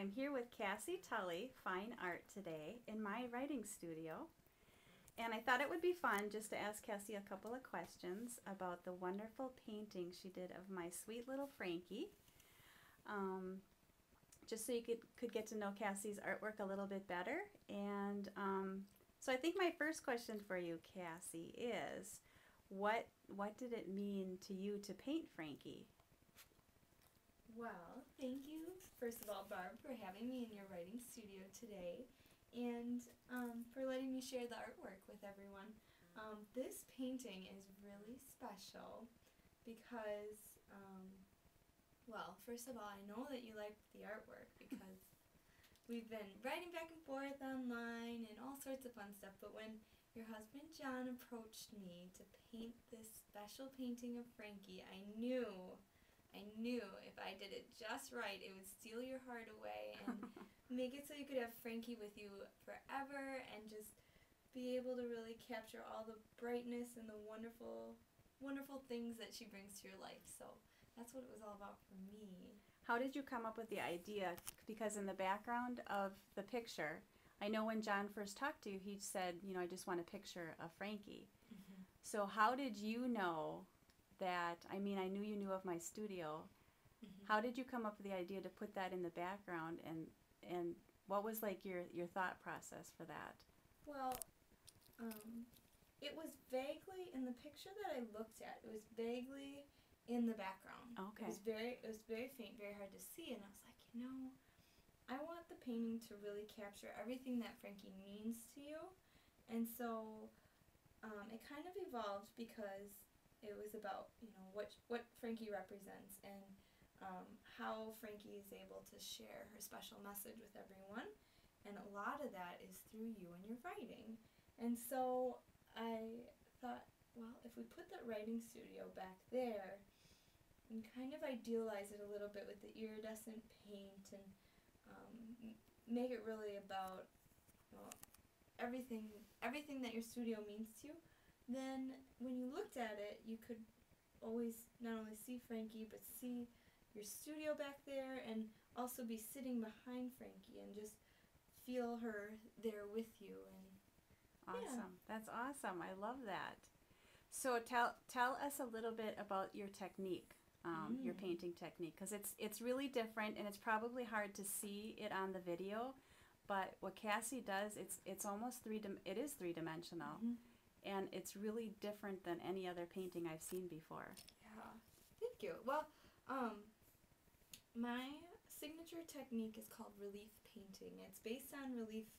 I'm here with Cassie Tully, Fine Art, today in my writing studio. And I thought it would be fun just to ask Cassie a couple of questions about the wonderful painting she did of my sweet little Frankie. Just so you could get to know Cassie's artwork a little bit better. And so I think my first question for you, Cassie, is what did it mean to you to paint Frankie? Well, thank you, first of all, Barb, for having me in your writing studio today and for letting me share the artwork with everyone. This painting is really special because, well, first of all, I know that you like the artwork because we've been writing back and forth online and all sorts of fun stuff, but when your husband John approached me to paint this special painting of Frankie, I knew if I did it just right, it would steal your heart away and make it so you could have Frankie with you forever and just be able to really capture all the brightness and the wonderful, wonderful things that she brings to your life. So that's what it was all about for me. How did you come up with the idea? Because in the background of the picture, I know when John first talked to you, he said, I just want a picture of Frankie. Mm-hmm. So how did you know that, I knew you knew of my studio. Mm-hmm. How did you come up with the idea to put that in the background, and what was like your thought process for that? Well, it was vaguely in the picture that I looked at. It was vaguely in the background. Okay. It was very faint, very hard to see, and I was like, I want the painting to really capture everything that Frankie means to you, and so it kind of evolved because it was about what Frankie represents and how Frankie is able to share her special message with everyone, and a lot of that is through you and your writing. And so I thought, well, if we put that writing studio back there and kind of idealize it a little bit with the iridescent paint and make it really about everything that your studio means to you, then when you looked at it, you could always not only see Frankie, but see your studio back there and also be sitting behind Frankie and just feel her there with you. And Awesome. yeah. That's awesome. I love that. So tell us a little bit about your technique, your painting technique, because it's really different and it's probably hard to see it on the video, but what Cassie does, it's almost three-dimensional. Mm-hmm. And it's really different than any other painting I've seen before. Yeah, thank you. Well, my signature technique is called relief painting. It's based on relief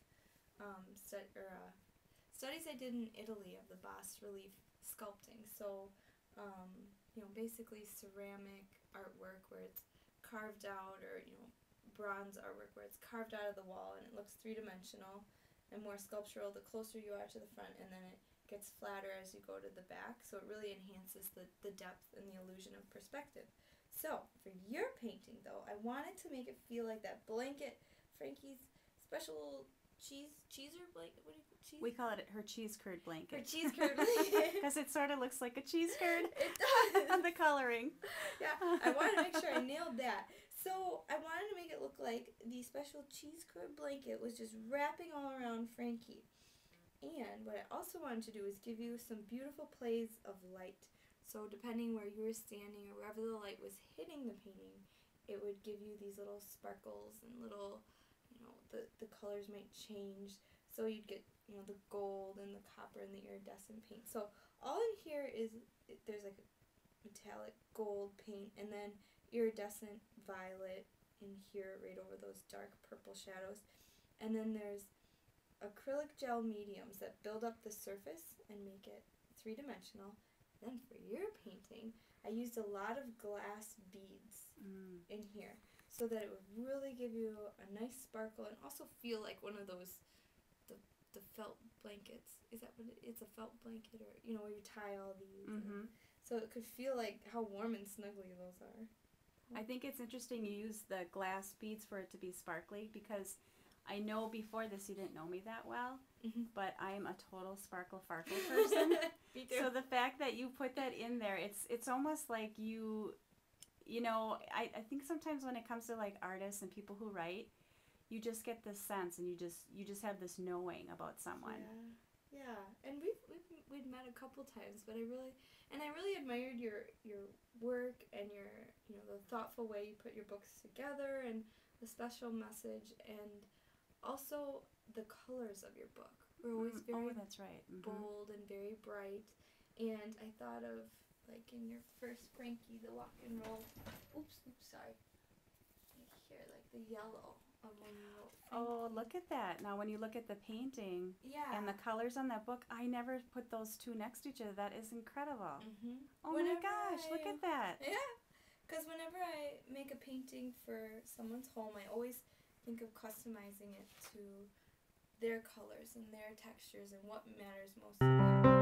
studies I did in Italy of the bas relief sculpting. So, basically ceramic artwork where it's carved out, or bronze artwork where it's carved out of the wall and it looks three-dimensional and more sculptural the closer you are to the front, and then it gets flatter as you go to the back, so it really enhances the depth and the illusion of perspective. So, for your painting, though, I wanted to make it feel like that blanket, Frankie's special cheeser blanket. What do you call cheese? We call it her cheese curd blanket. Her cheese curd blanket. Because it sort of looks like a cheese curd. It does. The coloring. Yeah, I wanted to make sure I nailed that. So I wanted to make it look like the special cheese curd blanket was just wrapping all around Frankie. And what I also wanted to do is give you some beautiful plays of light. So depending where you were standing or wherever the light was hitting the painting, it would give you these little sparkles and little, the colors might change. So you'd get, the gold and the copper and the iridescent paint. So all in here is, there's like a metallic gold paint and then iridescent violet in here right over those dark purple shadows. And then there's acrylic gel mediums that build up the surface and make it three-dimensional. Then for your painting, I used a lot of glass beads in here so that it would really give you a nice sparkle and also feel like one of those, the felt blankets. Is that what it's a felt blanket, or, where you tie all these. Mm-hmm. So it could feel like how warm and snuggly those are. I think it's interesting you use the glass beads for it to be sparkly, because I know before this you didn't know me that well, but I am a total sparkle person. Me too. So the fact that you put that in there, it's almost like I think sometimes when it comes to like artists and people who write, you just get this sense, and you just have this knowing about someone. Yeah. And we'd met a couple times, but I really admired your work and your, you know, the thoughtful way you put your books together and the special message, and also the colors of your book were always very that's right. bold and very bright. And I thought of, like, in your first Frankie, the rock and roll. Oops, sorry. Right here, like the yellow of when you wrote Frankie. Oh, look at that! Now, when you look at the painting and the Yeah. colors on that book, I never put those two next to each other. That is incredible. Oh Whenever my gosh! Look at that! Yeah, because whenever I make a painting for someone's home, I always think of customizing it to their colors and their textures and what matters most to them.